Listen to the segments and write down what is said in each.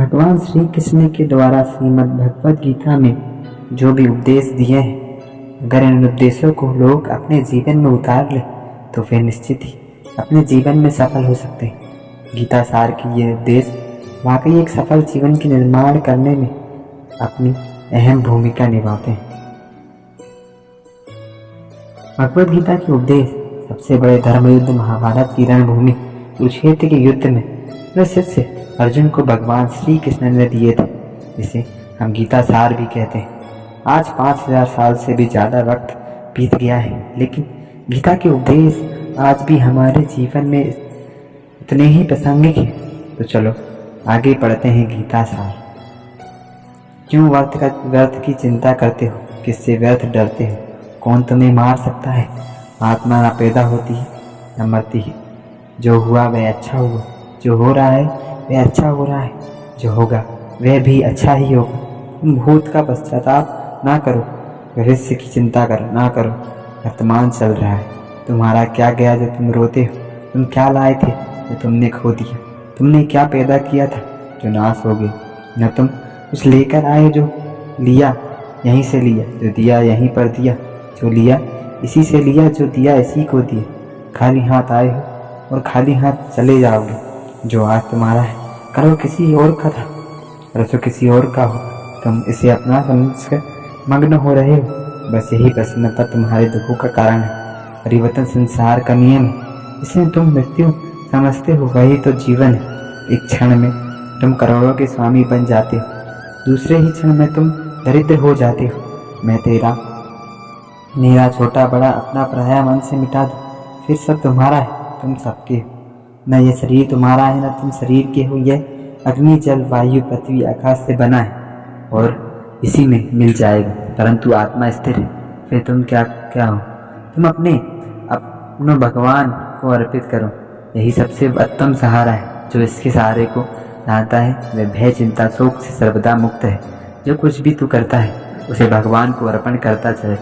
भगवान श्री कृष्ण के द्वारा श्रीमद् भगवद गीता में जो भी उपदेश दिए हैं, अगर इन उपदेशों को लोग अपने जीवन में उतार ले तो वे निश्चित ही अपने जीवन में सफल हो सकते हैं। गीता सार की ये उपदेश वाकई एक सफल जीवन के निर्माण करने में अपनी अहम भूमिका निभाते हैं। भगवद गीता के उपदेश सबसे बड़े धर्म युद्ध महाभारत की रणभूमि कुरुक्षेत्र के युद्ध में वह शिष्य अर्जुन को भगवान श्री कृष्ण ने दिए थे, जिसे हम गीता सार भी कहते हैं। आज 5000 साल से भी ज़्यादा वक्त बीत गया है, लेकिन गीता के उपदेश आज भी हमारे जीवन में उतने ही प्रासंगिक हैं। तो चलो आगे पढ़ते हैं गीता सार। क्यों व्यर्थ की चिंता करते हो, किससे व्यर्थ डरते हो? कौन तुम्हें मार सकता है? आत्मा ना पैदा होती है न मरती है। जो हुआ वह अच्छा हुआ, जो हो रहा है वह अच्छा हो रहा है, जो होगा वह भी अच्छा ही होगा। तुम भूत का पश्चाताप ना करो, भविष्य की चिंता ना करो। वर्तमान चल रहा है, तुम्हारा क्या गया जो तुम रोते हो? तुम क्या लाए थे जो तुमने खो दिया? तुमने क्या पैदा किया था जो नाश हो गया? न तुम कुछ लेकर आए जो लिया यहीं से लिया, जो दिया यहीं पर दिया, जो लिया इसी से लिया, जो दिया इसी को दिया। खाली हाथ आए हो और खाली हाथ चले जाओगे। जो आज तुम्हारा है करो किसी और का था, परसों किसी और का हो। तुम इसे अपना समझकर मग्न हो रहे हो। बस यही प्रसन्नता तुम्हारे दुखों का कारण है। परिवर्तन संसार का नियम है, इसमें तुम मृत्यु समझते हो, वही तो जीवन है। एक क्षण में तुम करोड़ों के स्वामी बन जाते हो, दूसरे ही क्षण में तुम दरिद्र हो जाते हो। मैं तेरा मेरा छोटा बड़ा अपना पराया मन से मिटा दो, फिर सब तुम्हारा है, तुम सबके हो। न ये शरीर तुम्हारा है न तुम शरीर के हो। यह अग्नि जल वायु पृथ्वी आकाश से बना है और इसी में मिल जाएगा, परंतु आत्मा स्थिर है। फिर तुम क्या हो? तुम अपने भगवान को अर्पित करो। यही सबसे उत्तम सहारा है। जो इसके सहारे को जानता है वह भय चिंता शोक से सर्वदा मुक्त है। जो कुछ भी तू करता है उसे भगवान को अर्पण करता चले।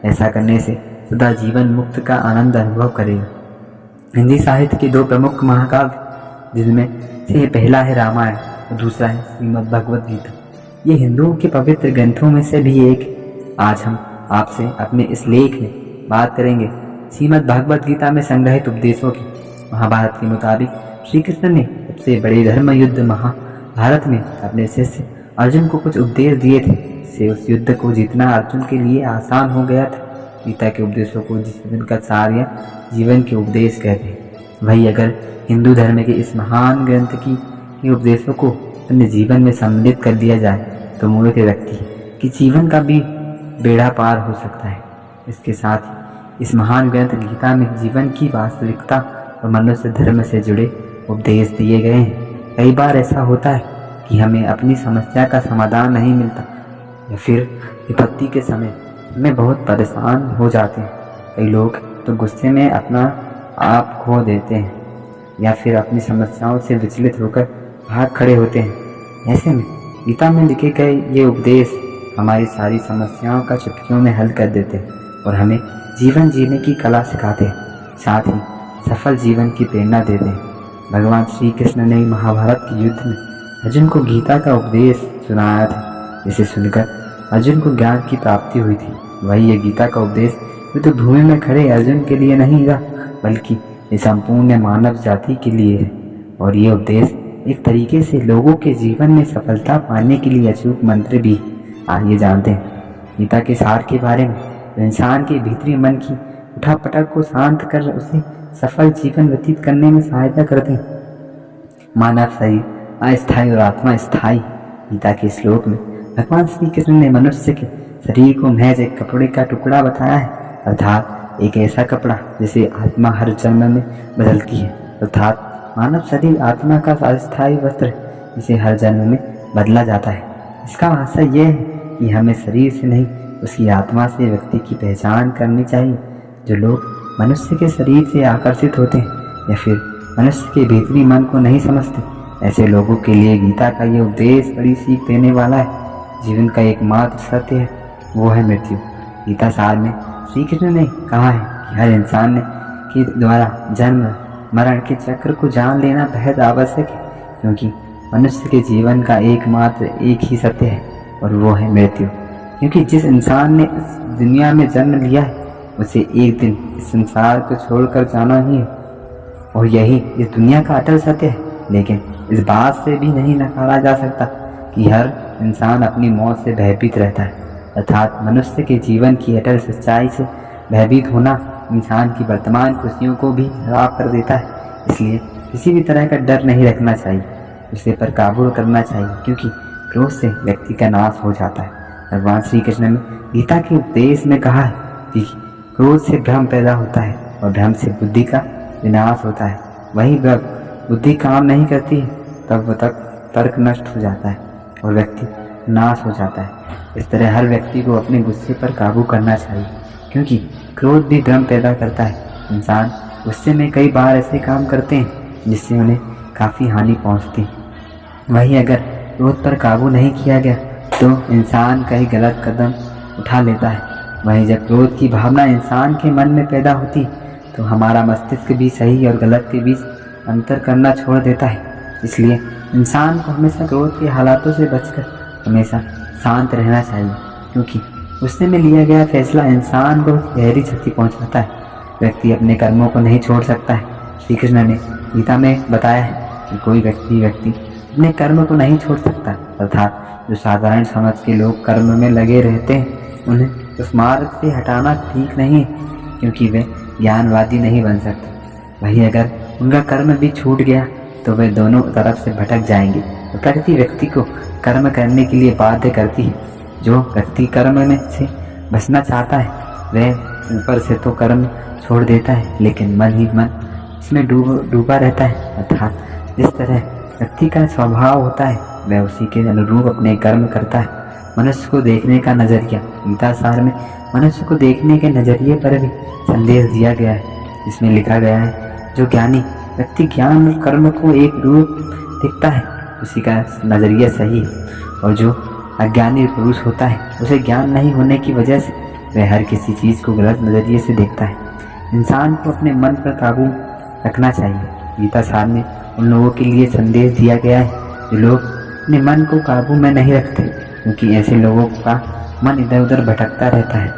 ऐसा करने से सदा जीवन मुक्त का आनंद अनुभव करेगा। हिंदी साहित्य के 2 प्रमुख महाकाव्य, जिनमें से पहला है रामायण और दूसरा है श्रीमद् भगवद गीता, ये हिंदुओं के पवित्र ग्रंथों में से भी एक। आज हम आपसे अपने इस लेख में बात करेंगे श्रीमद् भगवद गीता में संग्रहित उपदेशों की। महाभारत के मुताबिक श्री कृष्ण ने सबसे बड़े धर्म युद्ध महाभारत में अपने शिष्य अर्जुन को कुछ उपदेश दिए थे, जिससे उस युद्ध को जीतना अर्जुन के लिए आसान हो गया था। गीता के उपदेशों को जीवन का सार या जीवन के उपदेश कहते हैं। वही अगर हिंदू धर्म के इस महान ग्रंथ के उपदेशों को अपने जीवन में सम्मिलित कर दिया जाए तो मूर्ख व्यक्ति की जीवन का भी बेड़ा पार हो सकता है। इसके साथ ही इस महान ग्रंथ गीता में जीवन की वास्तविकता और मनुष्य धर्म से जुड़े उपदेश दिए गए हैं। कई बार ऐसा होता है कि हमें अपनी समस्या का समाधान नहीं मिलता या फिर विपत्ति के समय में बहुत परेशान हो जाते हैं। कई लोग तो गुस्से में अपना आप खो देते हैं या फिर अपनी समस्याओं से विचलित होकर भाग खड़े होते हैं। ऐसे में गीता में लिखे गए ये उपदेश हमारी सारी समस्याओं का चुटकियों में हल कर देते हैं और हमें जीवन जीने की कला सिखाते हैं, साथ ही सफल जीवन की प्रेरणा देते हैं। भगवान श्री कृष्ण ने महाभारत के युद्ध में अर्जुन को गीता का उपदेश सुनाया था, जिसे सुनकर अर्जुन को ज्ञान की प्राप्ति हुई थी। वही ये गीता का उपदेश युद्ध भूमि में खड़े अर्जुन के लिए नहीं रहा, बल्कि ये संपूर्ण मानव जाति के लिए है। और ये उपदेश एक तरीके से लोगों के जीवन में सफलता पाने के लिए अचूक मंत्र भी। आइए जानते हैं गीता के सार के बारे में। तो इंसान के भीतरी मन की उठापटक को शांत कर उसे सफल जीवन व्यतीत करने में सहायता करते हैं। मानव शरीर अस्थायी और आत्मा स्थायी। गीता के श्लोक में भगवान श्री कृष्ण ने मनुष्य के शरीर को महज एक कपड़े का टुकड़ा बताया है, अर्थात एक ऐसा कपड़ा जिसे आत्मा हर जन्म में बदलती है। अर्थात मानव शरीर आत्मा का अस्थायी वस्त्र है, जिसे हर जन्म में बदला जाता है। इसका आशय यह है कि हमें शरीर से नहीं उसकी आत्मा से व्यक्ति की पहचान करनी चाहिए। जो लोग मनुष्य के शरीर से आकर्षित होते हैं या फिर मनुष्य के भीतरी मन को नहीं समझते, ऐसे लोगों के लिए गीता का ये उपदेश बड़ी सीख देने वाला है। जीवन का एकमात्र सत्य है, वो है मृत्यु। गीता सार में श्री कृष्ण ने कहा है कि हर इंसान के द्वारा जन्म मरण के चक्र को जान लेना बेहद आवश्यक है, क्योंकि मनुष्य के जीवन का एकमात्र एक ही सत्य है और वो है मृत्यु। क्योंकि जिस इंसान ने इस दुनिया में जन्म लिया है उसे एक दिन इस संसार को छोड़कर जाना ही है और यही इस दुनिया का अटल सत्य है। लेकिन इस बात से भी नहीं नकारा जा सकता कि हर इंसान अपनी मौत से भयभीत रहता है, अर्थात मनुष्य के जीवन की अटल सच्चाई से भयभीत होना इंसान की वर्तमान खुशियों को भी खराब कर देता है। इसलिए किसी भी तरह का डर नहीं रखना चाहिए, उसे पर काबू करना चाहिए, क्योंकि क्रोध से व्यक्ति का नाश हो जाता है। भगवान श्री कृष्ण ने गीता के उपदेश में कहा है कि क्रोध से भ्रम पैदा होता है और भ्रम से बुद्धि का विनाश होता है। वही जब बुद्धि काम नहीं करती है तब वह तर्क नष्ट हो जाता है और व्यक्ति नाश हो जाता है। इस तरह हर व्यक्ति को अपने गुस्से पर काबू करना चाहिए, क्योंकि क्रोध भी भ्रम पैदा करता है। इंसान गुस्से में कई बार ऐसे काम करते हैं जिससे उन्हें काफ़ी हानि पहुंचती है। वहीं अगर क्रोध पर काबू नहीं किया गया तो इंसान कई गलत कदम उठा लेता है। वहीं जब क्रोध की भावना इंसान के मन में पैदा होती तो हमारा मस्तिष्क भी सही और गलत के बीच अंतर करना छोड़ देता है। इसलिए इंसान को हमेशा क्रोध के हालातों से बचकर हमेशा शांत रहना चाहिए, क्योंकि गुस्से में लिया गया फैसला इंसान को गहरी क्षति पहुंचाता है। व्यक्ति अपने कर्मों को नहीं छोड़ सकता है। श्री कृष्ण ने गीता में बताया है कि कोई व्यक्ति अपने कर्म को नहीं छोड़ सकता, अर्थात जो साधारण समझ के लोग कर्म में लगे रहते हैं उन्हें उस मार्ग से हटाना ठीक नहीं है, क्योंकि वे ज्ञानवादी नहीं बन सकते। वहीं अगर उनका कर्म भी छूट गया तो वे दोनों तरफ से भटक जाएंगे। तो प्रकृति व्यक्ति को कर्म करने के लिए बाध्य करती है। जो व्यक्ति कर्म में से बचना चाहता है वह ऊपर से तो कर्म छोड़ देता है, लेकिन मन ही मन इसमें डूबा रहता है। अर्थात जिस तरह व्यक्ति का स्वभाव होता है वह उसी के अनुरूप अपने कर्म करता है। मनुष्य को देखने का नजरिया, गीता सार में मनुष्य को देखने के नजरिए पर भी संदेश दिया गया है। इसमें लिखा गया है, जो ज्ञानी व्यक्ति ज्ञान और कर्म को एक रूप दिखता है उसी का नजरिया सही है, और जो अज्ञानी पुरुष होता है उसे ज्ञान नहीं होने की वजह से वह हर किसी चीज़ को गलत नजरिए से देखता है। इंसान को अपने मन पर काबू रखना चाहिए। गीता सार में उन लोगों के लिए संदेश दिया गया है जो लोग अपने मन को काबू में नहीं रखते, क्योंकि ऐसे लोगों का मन इधर उधर भटकता रहता है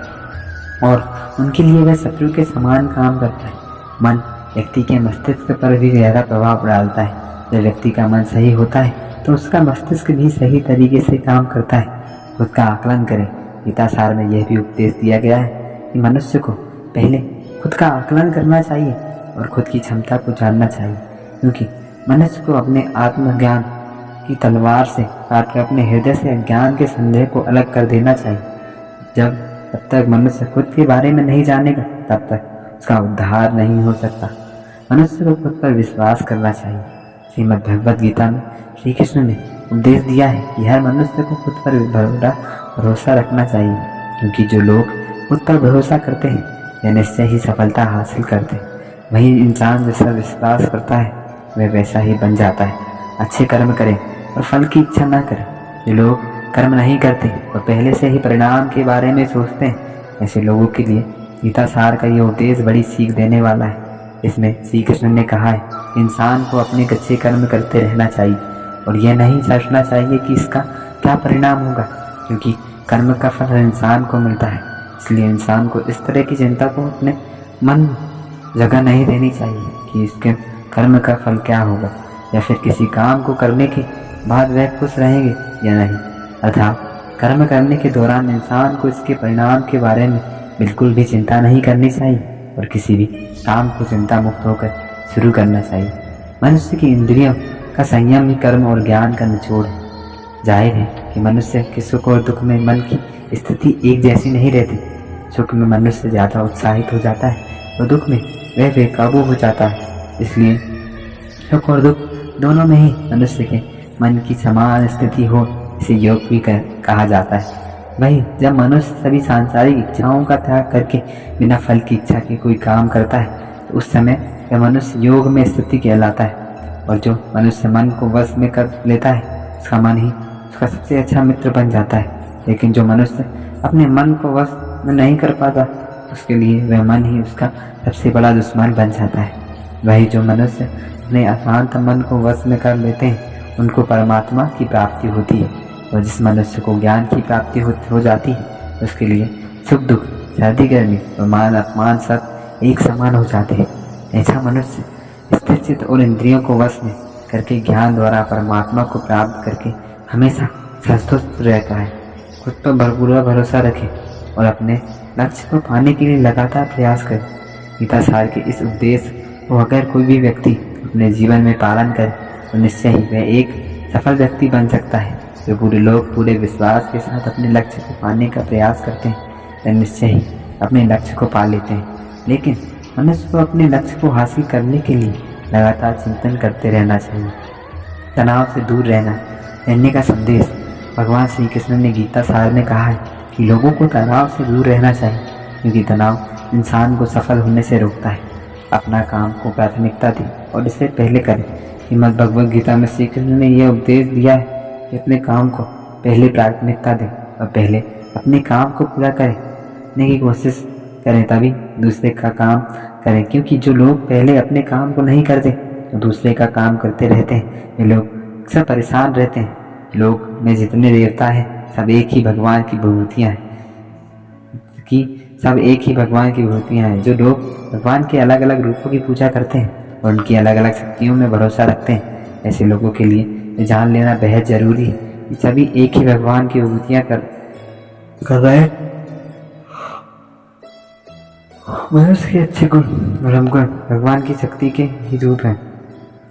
और उनके लिए वह शत्रु के समान काम करता है। मन व्यक्ति के मस्तिष्क पर भी गहरा प्रभाव डालता है। जब व्यक्ति का मन सही होता है तो उसका मस्तिष्क भी सही तरीके से काम करता है। खुद का आकलन करें। गीता सार में यह भी उपदेश दिया गया है कि मनुष्य को पहले खुद का आकलन करना चाहिए और खुद की क्षमता को जानना चाहिए, क्योंकि मनुष्य को अपने आत्मज्ञान की तलवार से काटकर अपने हृदय से अज्ञान के संदेह को अलग कर देना चाहिए। तब तक मनुष्य खुद के बारे में नहीं जानेगा तब तक उसका उद्धार नहीं हो सकता। मनुष्य को खुद पर विश्वास करना चाहिए। श्रीमद् भगवद गीता में श्री कृष्ण ने उपदेश दिया है कि हर मनुष्य को खुद पर भरोसा रखना चाहिए, क्योंकि जो लोग खुद पर भरोसा करते हैं वे निश्चय ही सफलता हासिल करते हैं। वही इंसान जैसा विश्वास करता है वह वैसा ही बन जाता है। अच्छे कर्म करें और फल की इच्छा न करें। जो लोग कर्म नहीं करते और पहले से ही परिणाम के बारे में सोचते हैं, ऐसे लोगों के लिए गीता सार का ये उपदेश बड़ी सीख देने वाला है। इसमें श्री कृष्ण ने कहा है कि इंसान को अपने अच्छे कर्म करते रहना चाहिए और यह नहीं सोचना चाहिए कि इसका क्या परिणाम होगा, क्योंकि कर्म का फल इंसान को मिलता है। इसलिए इंसान को इस तरह की चिंता को अपने मन जगह नहीं देनी चाहिए कि इसके कर्म का फल क्या होगा, या फिर किसी काम को करने के बाद वह खुश रहेंगे या नहीं। अर्थात कर्म करने के दौरान इंसान को इसके परिणाम के बारे में बिल्कुल भी चिंता नहीं करनी चाहिए और किसी भी काम को चिंता मुक्त होकर शुरू करना चाहिए। मनुष्य की इंद्रियों का संयम ही कर्म और ज्ञान का निचोड़ है। जाहिर है कि मनुष्य के सुख और दुख में मन की स्थिति एक जैसी नहीं रहती। सुख में मनुष्य ज़्यादा उत्साहित हो जाता है और दुख में वह बेकाबू हो जाता है। इसलिए सुख और दुख दोनों में ही मनुष्य के मन की समान स्थिति हो, इसे योग भी कहा जाता है। वही जब मनुष्य सभी सांसारिक इच्छाओं का त्याग करके बिना फल की इच्छा के कोई काम करता है तो उस समय वह मनुष्य योग में स्थिति कहलाता है। और जो मनुष्य मन को वश में कर लेता है उसका मन ही उसका सबसे अच्छा मित्र बन जाता है। लेकिन जो मनुष्य अपने मन को वश में नहीं कर पाता उसके लिए वह मन ही उसका सबसे बड़ा दुश्मन बन जाता है। वही जो मनुष्य अपने अशांत मन को वश में कर लेते हैं उनको परमात्मा की प्राप्ति होती है। और जिस मनुष्य को ज्ञान की प्राप्ति हो जाती है उसके लिए सुख दुख, सर्दी गर्मी और मान अपमान सब एक समान हो जाते हैं। ऐसा मनुष्य स्थिर चित्त और इंद्रियों को वश में करके ज्ञान द्वारा परमात्मा को प्राप्त करके हमेशा संतुष्ट रहता है। खुद पर पूरा भरोसा रखे और अपने लक्ष्य को पाने के लिए लगातार प्रयास करे। गीता सार के इस उपदेश को अगर कोई भी व्यक्ति अपने जीवन में पालन करे तो निश्चय ही वह एक सफल व्यक्ति बन सकता है। जो पूरे लोग पूरे विश्वास के साथ अपने लक्ष्य को पाने का प्रयास करते हैं वह निश्चय ही अपने लक्ष्य को पा लेते हैं। लेकिन मनुष्य को अपने लक्ष्य को हासिल करने के लिए लगातार चिंतन करते रहना चाहिए। तनाव से दूर रहने का संदेश भगवान श्री कृष्ण ने गीता सार में कहा है कि लोगों को तनाव से दूर रहना चाहिए, क्योंकि तनाव इंसान को सफल होने से रोकता है। अपना काम को प्राथमिकता दें और इसे पहले करें। श्रीमद् भगवद गीता में श्री कृष्ण ने यह उपदेश दिया है कि अपने काम को पहले प्राथमिकता दें और पहले अपने काम को पूरा करने की कोशिश करें, तभी दूसरे का काम करें। क्योंकि जो लोग पहले अपने काम को नहीं करते तो दूसरे का काम करते रहते हैं, वे लोग अक्सर परेशान रहते हैं। लोग में जितने देवता हैं सब एक ही भगवान की विभूतियाँ हैं। जो लोग भगवान के अलग अलग रूपों की पूजा करते हैं और उनकी अलग अलग शक्तियों में भरोसा रखते हैं, ऐसे लोगों के लिए जान लेना बेहद जरूरी है कि सभी एक ही भगवान की विभूतियाँ कर रहे हैं। मनुष्य के अच्छे गुण और अवगुण भगवान की शक्ति के ही रूप हैं।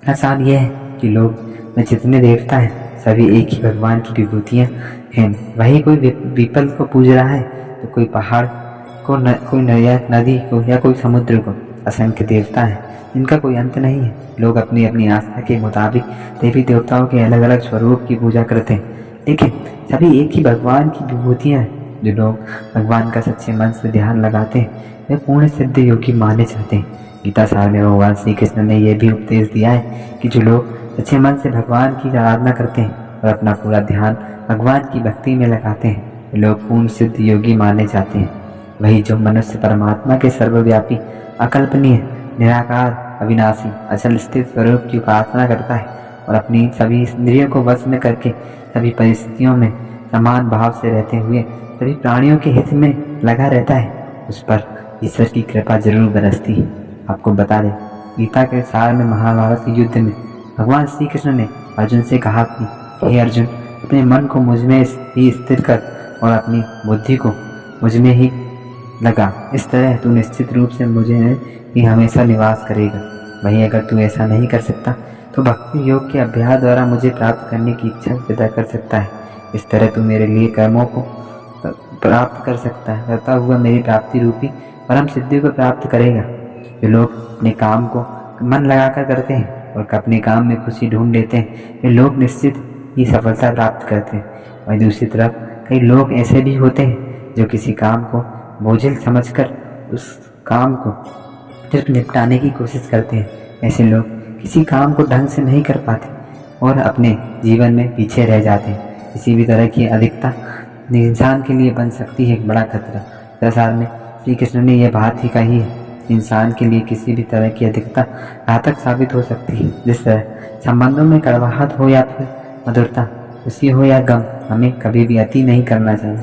आसान यह है कि लोग में जितने देवता हैं सभी एक ही भगवान की विभूतियाँ हैं। वही कोई पीपल को पूज रहा है तो कोई पहाड़ को कोई नदी को या कोई समुद्र को। असंख्य देवता हैं जिनका कोई अंत नहीं है। लोग अपनी अपनी आस्था के मुताबिक देवी देवताओं के अलग अलग स्वरूप की पूजा करते हैं, लेकिन सभी एक ही भगवान की विभूतियाँ हैं। जो लोग भगवान का सच्चे मन से ध्यान लगाते हैं वे पूर्ण सिद्ध योगी माने जाते हैं। गीता सार में भगवान श्री कृष्ण ने यह भी उपदेश दिया है कि जो लोग सच्चे मन से भगवान की आराधना करते हैं और अपना पूरा ध्यान भगवान की भक्ति में लगाते हैं वे लोग पूर्ण सिद्ध योगी माने जाते हैं। वही जो मनुष्य परमात्मा के सर्वव्यापी, अकल्पनीय, निराकार, अविनाशी, अचल स्थित स्वरूप की उपासना करता है और अपनी सभी इंद्रियों को वश में करके सभी परिस्थितियों में समान भाव से रहते हुए सभी प्राणियों के हित में लगा रहता है, उस पर ईश्वर की कृपा जरूर बरसती है। आपको बता दें, गीता के सार में महाभारत के युद्ध में भगवान श्री कृष्ण ने अर्जुन से कहा कि हे अर्जुन, अपने मन को मुझ में ही स्थिर कर और अपनी बुद्धि को मुझ में ही लगा। इस तरह तू निश्चित रूप से मुझे ही हमेशा निवास करेगा। वहीं अगर तू ऐसा नहीं कर सकता तो भक्ति योग के अभ्यास द्वारा मुझे प्राप्त करने की इच्छा पैदा कर सकता है। इस तरह तू मेरे लिए कर्मों को प्राप्त कर सकता है, करता हुआ मेरी प्राप्ति रूपी परम सिद्धि को प्राप्त करेगा। जो लोग अपने काम को मन लगाकर करते हैं और अपने काम में खुशी ढूंढ लेते हैं वे लोग निश्चित ही सफलता प्राप्त करते हैं। वहीं दूसरी तरफ कई लोग ऐसे भी होते हैं जो किसी काम को बोझिल समझकर उस काम को सिर्फ निपटाने की कोशिश करते हैं। ऐसे लोग किसी काम को ढंग से नहीं कर पाते और अपने जीवन में पीछे रह जाते हैं। किसी भी तरह की अधिकता इंसान के लिए बन सकती है एक बड़ा खतरा। प्रसार में श्री कृष्ण ने यह बात ही कही है, इंसान के लिए किसी भी तरह की अधिकता घातक साबित हो सकती है। जिस तरह संबंधों में कड़वाहट हो या फिर मधुरता, खुशी हो या गम, हमें कभी भी अति नहीं करना चाहिए।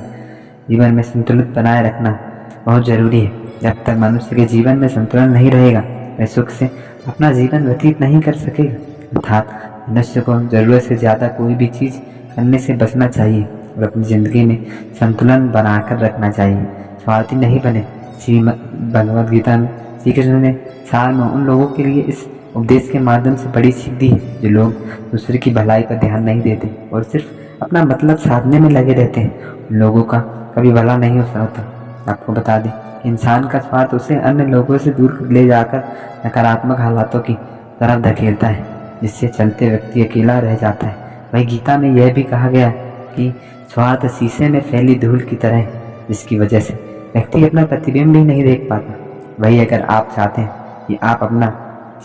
जीवन में संतुलित बनाए रखना बहुत जरूरी है। जब तक मनुष्य के जीवन में संतुलन नहीं रहेगा वह सुख से अपना जीवन व्यतीत नहीं कर सकेगा। अर्थात मनुष्य को जरूरत से ज़्यादा कोई भी चीज़ करने से बचना चाहिए और अपनी ज़िंदगी में संतुलन बनाकर रखना चाहिए। स्वार्थी नहीं बने। श्रीमद् भगवद गीता में श्री कृष्ण ने सार में उन लोगों के लिए इस उपदेश के माध्यम से बड़ी सीख दी है जो लोग दूसरे की भलाई पर ध्यान नहीं देते और सिर्फ अपना मतलब साधने में लगे रहते हैं। उन लोगों का कभी भला नहीं हो सकता। आपको बता दें, इंसान का स्वार्थ उसे अन्य लोगों से दूर ले जाकर नकारात्मक हालातों की तरफ धकेलता है, जिससे चलते व्यक्ति अकेला रह जाता है। वही गीता में यह भी कहा गया कि स्वार्थ शीशे में फैली धूल की तरह है, जिसकी वजह से व्यक्ति अपना प्रतिबिंब भी नहीं देख पाता। वही अगर आप चाहते हैं कि आप अपना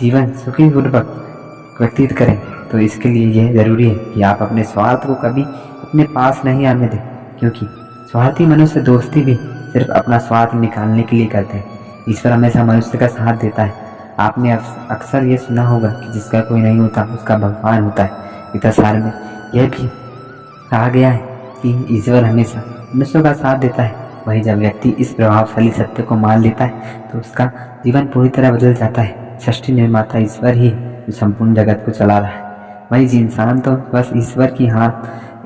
जीवन सुखीपूर्वक व्यतीत करें तो इसके लिए यह जरूरी है कि आप अपने स्वार्थ को कभी अपने पास नहीं आने दें, क्योंकि स्वार्थी मनुष्य दोस्ती भी सिर्फ अपना स्वार्थ निकालने के लिए करते हैं। ईश्वर हमेशा मनुष्य का साथ देता है। आपने अक्सर ये सुना होगा कि जिसका कोई नहीं होता उसका भगवान होता है। गीता सार में यह भी कहा गया है कि ईश्वर हमेशा मनुष्यों का साथ देता है। वहीं जब व्यक्ति इस प्रभावशाली सत्य को मान लेता है तो उसका जीवन पूरी तरह बदल जाता है। सृष्टि निर्माता ईश्वर ही जो संपूर्ण जगत को चला रहा है। वही जी इंसान तो बस ईश्वर की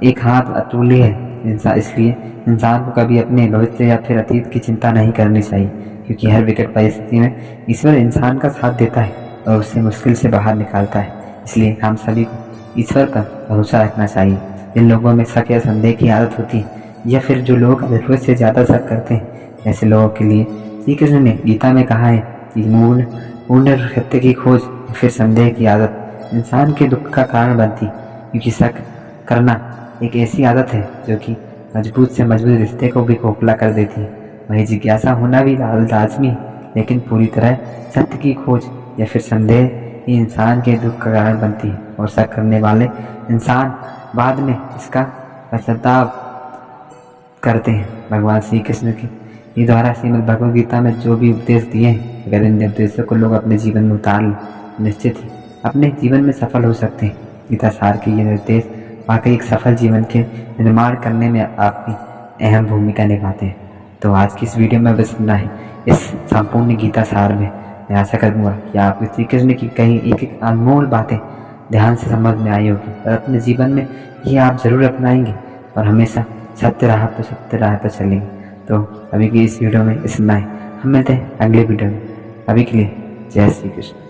एक हाथ अतुल्य है। इसलिए इंसान को कभी अपने भविष्य या फिर अतीत की चिंता नहीं करनी चाहिए, क्योंकि हर विकट परिस्थिति में ईश्वर इंसान का साथ देता है और उसे मुश्किल से बाहर निकालता है। इसलिए हम सभी को ईश्वर पर भरोसा रखना चाहिए। जिन लोगों में शक या संदेह की आदत होती है या फिर जो लोग जरूरत से ज़्यादा शक करते हैं, ऐसे लोगों के लिए श्री कृष्ण ने गीता में कहा है कि पूर्ण सत्य की खोज या फिर संदेह की आदत इंसान के दुख का कारण बनती, क्योंकि शक करना एक ऐसी आदत है जो कि मजबूत से मजबूत रिश्ते को भी खोखला कर देती है। वही जिज्ञासा होना भी लाजमी, लेकिन पूरी तरह सत्य की खोज या फिर संदेह ही इंसान के दुख का कारण बनती है और शक करने वाले इंसान बाद में इसका पश्चाताप करते हैं। भगवान श्री कृष्ण के द्वारा श्रीमद् भगवद गीता में जो भी उपदेश दिए हैं, अगर इन उपदेशों को लोग अपने जीवन में उतार लें, निश्चित ही अपने जीवन में सफल हो सकते हैं। गीता सार के ये निर्देश वाकई एक सफल जीवन के निर्माण करने में आपकी अहम भूमिका निभाते हैं। तो आज की इस वीडियो में बस इतना है। इस संपूर्ण गीता सार में मैं आशा करूँगा कि आपको श्री कृष्ण की कई एक अनमोल बातें ध्यान से समझ में आई होगी और अपने जीवन में ये आप जरूर अपनाएंगे और हमेशा सत्य राह पर चलेंगे। तो अभी की इस वीडियो में इतना ही। हम मिलते हैं अगले वीडियो में। अभी के लिए जय श्री कृष्ण।